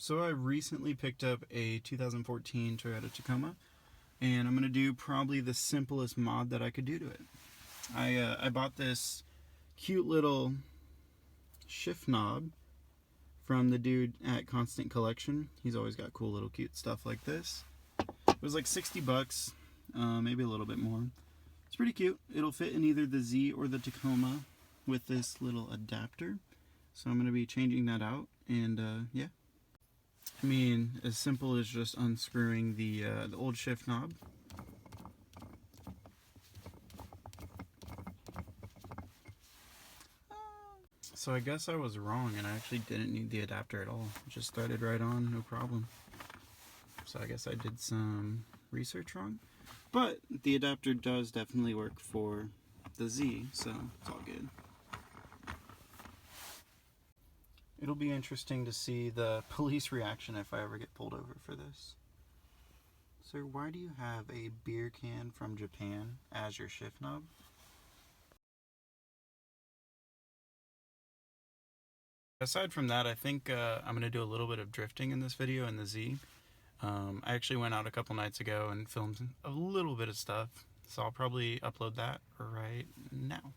So I recently picked up a 2014 Toyota Tacoma, and I'm going to do probably the simplest mod that I could do to it. I bought this cute little shift knob from the dude at Constant Collection. He's always got cool little cute stuff like this. It was like 60 bucks, maybe a little bit more. It's pretty cute. It'll fit in either the Z or the Tacoma with this little adapter. So I'm going to be changing that out, and yeah. I mean, as simple as just unscrewing the old shift knob. So I guess I was wrong, and I actually didn't need the adapter at all. It just threaded right on, no problem. So I guess I did some research wrong. But the adapter does definitely work for the Z, so it's all good. It'll be interesting to see the police reaction if I ever get pulled over for this. Sir, why do you have a beer can from Japan as your shift knob? Aside from that, I think I'm going to do a little bit of drifting in this video in the Z. I actually went out a couple nights ago and filmed a little bit of stuff, so I'll probably upload that right now.